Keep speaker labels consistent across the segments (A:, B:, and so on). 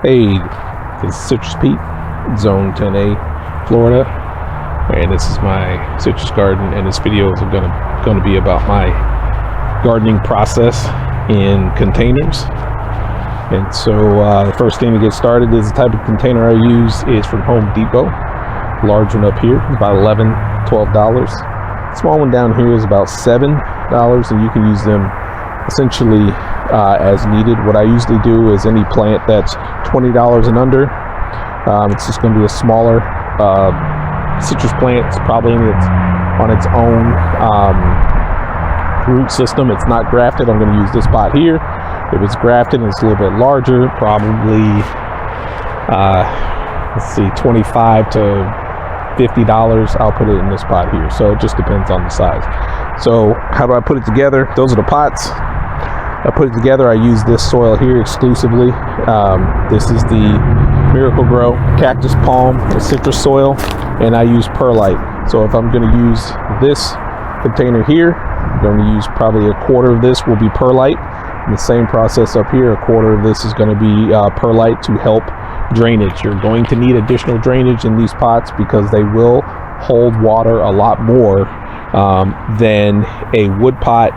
A: Hey, this is Citrus Pete, Zone 10A, Florida, and this is my citrus garden, and this video is going to be about my gardening process in containers. And so the first thing to get started is the type of container I use is from Home Depot. Large one up here is about $11, $12. Small one down here is about $7, and you can use them essentially as needed. What I usually do is any plant that's $20 and under, it's just going to be a smaller citrus plant. It's probably on its own root system. It's not grafted. I'm going to use this pot here. If it's grafted and it's a little bit larger, probably let's see, $25 to $50, I'll put it in this pot here. So it just depends on the size. So how do I put it together? Those are the pots. I put it together. I use this soil here exclusively. This is the Miracle-Gro cactus palm citrus soil, and I use perlite. So if I'm going to use this container here, I'm going to use probably a quarter of this will be perlite. And the same process up here, a quarter of this is going to be perlite to help drainage. You're going to need additional drainage in these pots because they will hold water a lot more than a wood pot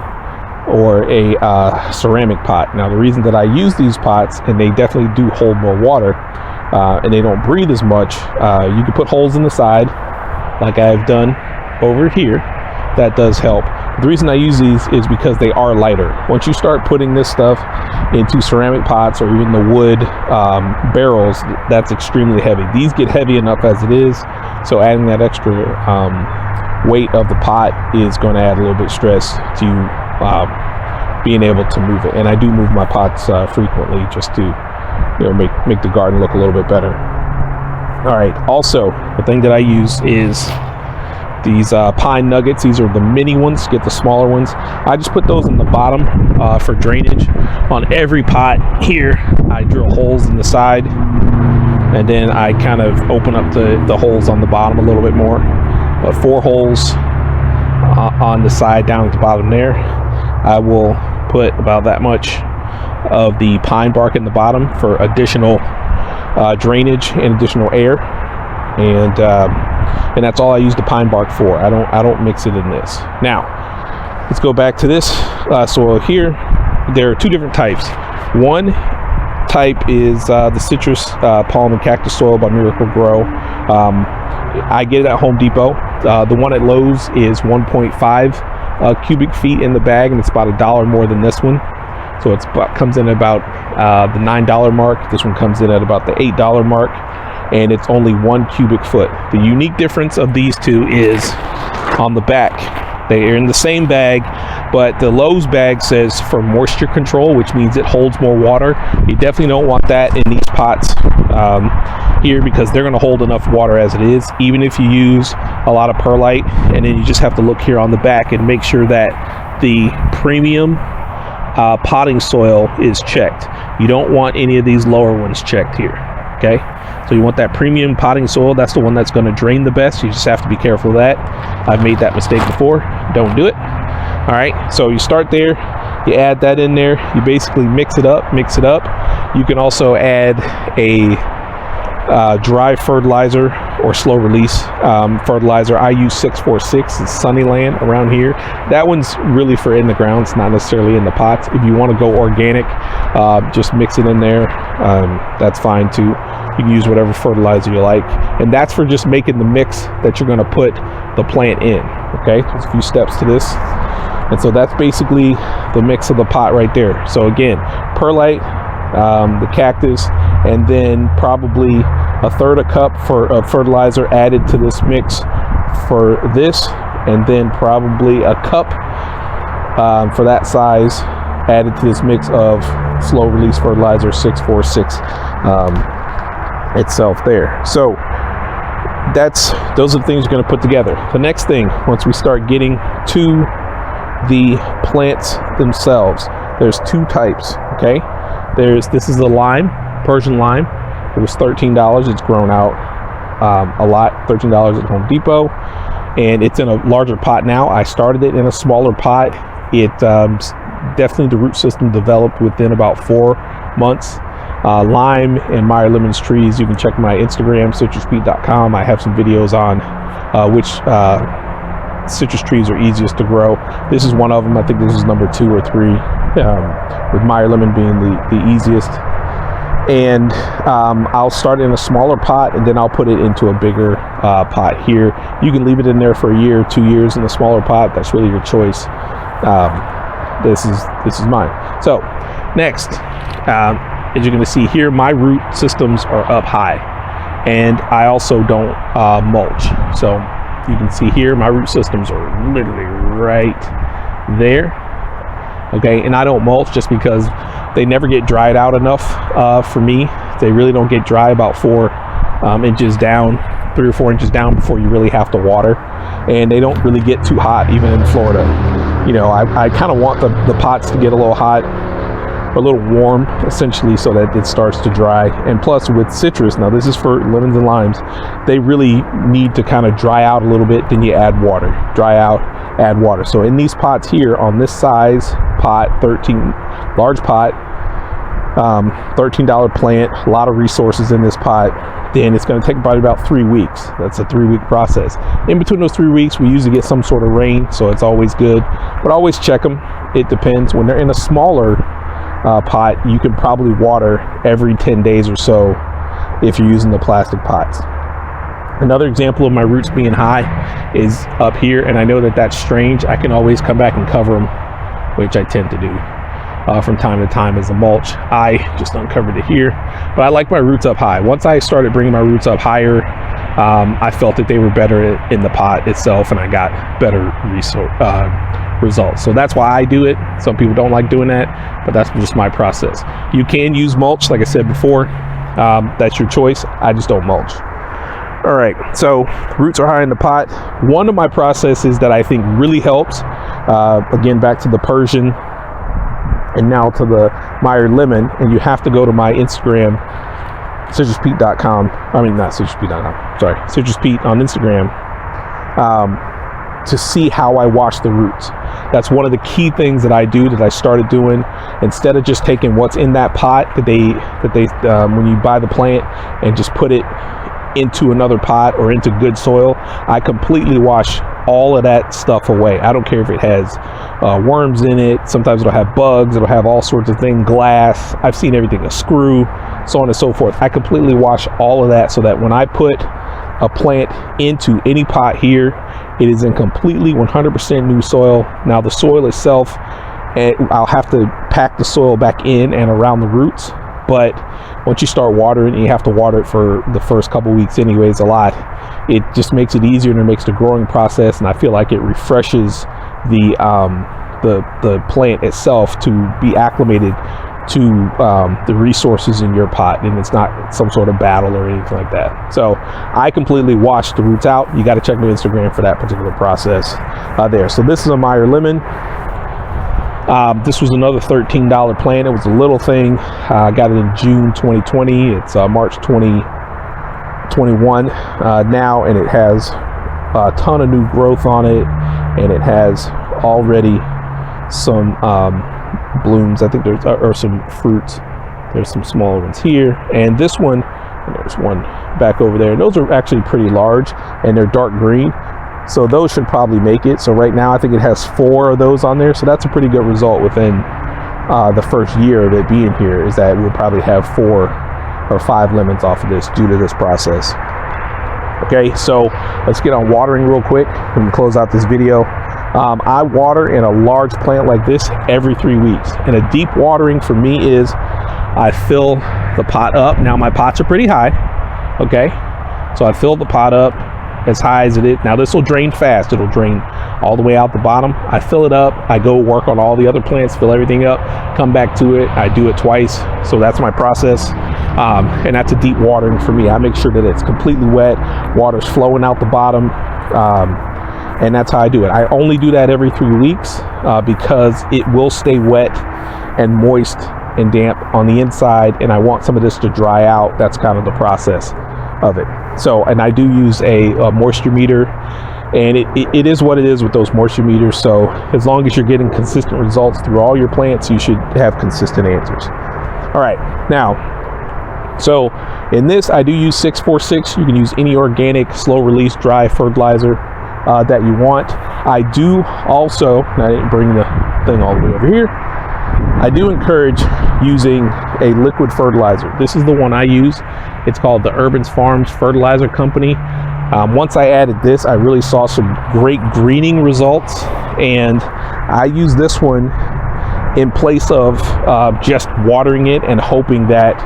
A: or a ceramic pot. Now the reason that I use these pots, and they definitely do hold more water and they don't breathe as much, you can put holes in the side like I've done over here. That does help. The reason I use these is because they are lighter. Once you start putting this stuff into ceramic pots or even the wood barrels, that's extremely heavy. These get heavy enough as it is, so adding that extra weight of the pot is going to add a little bit of stress to being able to move it. And I do move my pots frequently just to make the garden look a little bit better. All right, also the thing that I use is these pine nuggets. These are the mini ones. Get the smaller ones. I just put those in the bottom for drainage. On every pot here I drill holes in the side, and then I kind of open up the holes on the bottom a little bit more, but 4 holes on the side down at the bottom there. I will put about that much of the pine bark in the bottom for additional drainage and additional air, and that's all I use the pine bark for. I don't mix it in this. Now let's go back to this soil here. There are 2 different types. One type is the citrus palm and cactus soil by Miracle-Gro. I get it at Home Depot. The one at Lowe's is 1.5 cubic feet in the bag, and it's about $1 more than this one. So it comes in about the $9 mark. This one comes in at about the $8 mark, and it's only 1 cubic foot. The unique difference of these 2 is on the back. They are in the same bag, but the Lowe's bag says for moisture control, which means it holds more water. You definitely don't want that in these pots here, because they're going to hold enough water as it is, even if you use a lot of perlite. And then you just have to look here on the back and make sure that the premium potting soil is checked. You don't want any of these lower ones checked here. Okay, so you want that premium potting soil. That's the one that's going to drain the best. You just have to be careful of that. I've made that mistake before. Don't do it. All right, so you start there, you add that in there, you basically mix it up. You can also add a dry fertilizer or slow release fertilizer. I use 646. It's Sunnyland around here. That one's really for in the ground. It's not necessarily in the pots. If you want to go organic, just mix it in there. That's fine too. You can use whatever fertilizer you like, and that's for just making the mix that you're going to put the plant in. Okay, there's a few steps to this, and so that's basically the mix of the pot right there. So again, perlite, the cactus, and then probably a third a cup of fertilizer added to this mix for this, and then probably a cup for that size added to this mix of slow release fertilizer 646 itself there. So those are the things you're going to put together. The next thing, once we start getting to the plants themselves, there's 2 types. Okay, this is a lime, Persian lime. It was $13. It's grown out a lot. $13 at Home Depot, and it's in a larger pot now. I started it in a smaller pot. It definitely, the root system developed within about 4 months. lime and Meyer lemons trees, you can check my Instagram, citruspete.com. I have some videos on which citrus trees are easiest to grow. This is one of them. I think this is number 2 or 3, with Meyer lemon being the easiest. And I'll start in a smaller pot, and then I'll put it into a bigger pot here. You can leave it in there for a year, 2 years in a smaller pot. That's really your choice. This is mine. So next, as you're going to see here, my root systems are up high, and I also don't mulch. So you can see here, my root systems are literally right there. Okay, and I don't mulch just because they never get dried out enough for me. They really don't get dry about 4 inches down, 3 or 4 inches down before you really have to water. And they don't really get too hot even in Florida. You know, I kind of want the pots to get a little hot, a little warm, essentially, so that it starts to dry. And plus with citrus, now this is for lemons and limes, they really need to kind of dry out a little bit. Then you add water, dry out, add water. So in these pots here, on this size pot, large pot, $13 plant, a lot of resources in this pot, then it's going to take probably about 3 weeks. That's a 3-week process. In between those 3 weeks, we usually get some sort of rain, so it's always good, but always check them. It depends. When they're in a smaller pot, you can probably water every 10 days or so if you're using the plastic pots. Another example of my roots being high is up here, and I know that that's strange. I can always come back and cover them, which I tend to do from time to time as a mulch. I just uncovered it here, but I like my roots up high. Once I started bringing my roots up higher, I felt that they were better in the pot itself, and I got better results. So that's why I do it. Some people don't like doing that, but that's just my process. You can use mulch, like I said before. That's your choice. I just don't mulch. All right, so roots are high in the pot. One of my processes that I think really helps, again, back to the Persian and now to the Meyer lemon, and you have to go to my Instagram, citruspete.com. I mean, not citruspete.com, sorry, citruspete on Instagram, to see how I wash the roots. That's one of the key things that I do, that I started doing. Instead of just taking what's in that pot that they when you buy the plant and just put it into another pot or into good soil, I completely wash all of that stuff away. I don't care if it has worms in it. Sometimes it'll have bugs, it'll have all sorts of things, glass, I've seen everything, a screw, so on and so forth. I completely wash all of that so that when I put a plant into any pot here, it is in completely 100% new soil. Now the soil itself, I'll have to pack the soil back in and around the roots, but once you start watering, you have to water it for the first couple weeks anyways, a lot. It just makes it easier, and it makes the growing process, and I feel like it refreshes the plant itself to be acclimated to the resources in your pot, and it's not some sort of battle or anything like that. So I completely wash the roots out. You got to check my Instagram for that particular process there. So this is a Meyer lemon. This was another $13 plant. It was a little thing. I got it in June 2020. It's March 2021 now, and it has a ton of new growth on it, and it has already some blooms. I think there's some fruits. There's some smaller ones here, and this one, and there's one back over there. And those are actually pretty large, and they're dark green. So those should probably make it. So right now I think it has 4 of those on there. So that's a pretty good result within the first year of it being here, is that we'll probably have 4 or 5 lemons off of this due to this process. Okay, so let's get on watering real quick and close out this video. I water in a large plant like this every 3 weeks. And a deep watering for me is I fill the pot up. Now my pots are pretty high. Okay, so I fill the pot up as high as it is. Now this will drain fast. It'll drain all the way out the bottom. I fill it up. I go work on all the other plants, fill everything up, come back to it. I do it twice. So that's my process. And that's a deep watering for me. I make sure that it's completely wet. Water's flowing out the bottom. And that's how I do it. I only do that every 3 weeks because it will stay wet and moist and damp on the inside. And I want some of this to dry out. That's kind of the process of it. So, and I do use a moisture meter, and it is what it is with those moisture meters. So as long as you're getting consistent results through all your plants, you should have consistent answers. All right, now So in this, I do use 646. You can use any organic, slow release, dry fertilizer that you want. I do also, and I didn't bring the thing all the way over here, I do encourage using a liquid fertilizer. This is the one I use. It's called the Urban Farms Fertilizer Company. Once I added this, I really saw some great greening results, and I use this one in place of just watering it and hoping that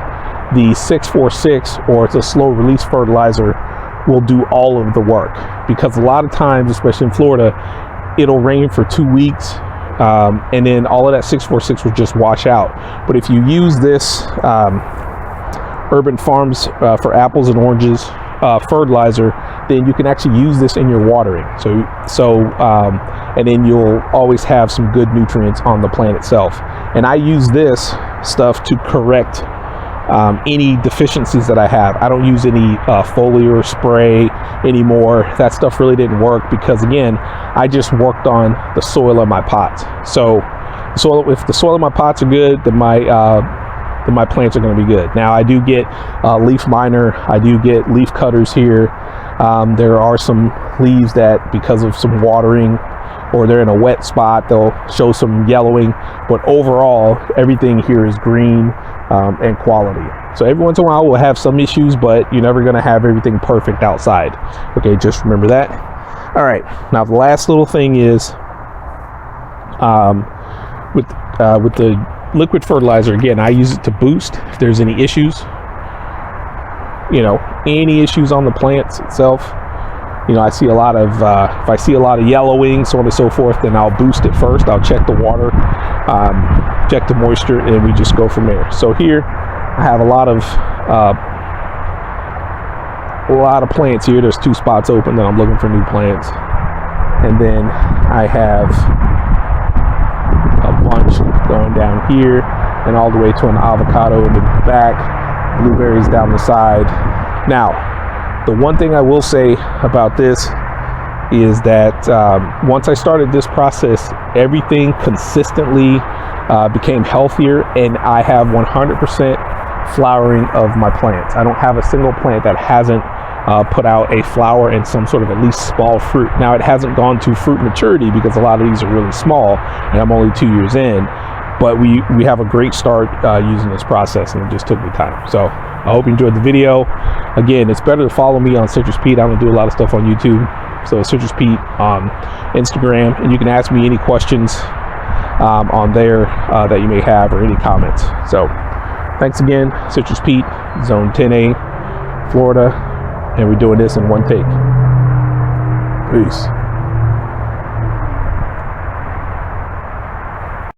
A: the 646, or it's a slow release fertilizer, will do all of the work. Because a lot of times, especially in Florida, it'll rain for 2 weeks and then all of that 646 will just wash out. But if you use this Urban Farms for apples and oranges fertilizer, then you can actually use this in your watering. And then you'll always have some good nutrients on the plant itself. And I use this stuff to correct any deficiencies that I have. I don't use any foliar spray anymore. That stuff really didn't work because, again, I just worked on the soil of my pots. So if the soil of my pots are good, then my plants are going to be good. Now I do get leaf miner, I do get leaf cutters here. There are some leaves that, because of some watering or they're in a wet spot, they'll show some yellowing, but overall everything here is green and quality. So every once in a while we'll have some issues, but you're never going to have everything perfect outside. Okay, just remember that. All right, now the last little thing is with the liquid fertilizer, again, I use it to boost if there's any issues, any issues on the plants itself. I see a lot of if I see a lot of yellowing, so on and so forth, then I'll boost it first. I'll check the water, check the moisture, and we just go from there. So here I have a lot of plants here. There's 2 spots open that I'm looking for new plants, and then I have a bunch going down here and all the way to an avocado in the back, blueberries down the side. Now, the one thing I will say about this is that once I started this process, everything consistently became healthier, and I have 100% flowering of my plants. I don't have a single plant that hasn't put out a flower and some sort of at least small fruit. Now, it hasn't gone to fruit maturity because a lot of these are really small and I'm only 2 years in, but we have a great start using this process, and it just took me time. So I hope you enjoyed the video. Again, it's better to follow me on Citrus Pete. I don't do a lot of stuff on YouTube. So Citrus Pete on Instagram, and you can ask me any questions on there that you may have, or any comments. So thanks again, Citrus Pete, Zone 10A, Florida, and we're doing this in one take. Peace.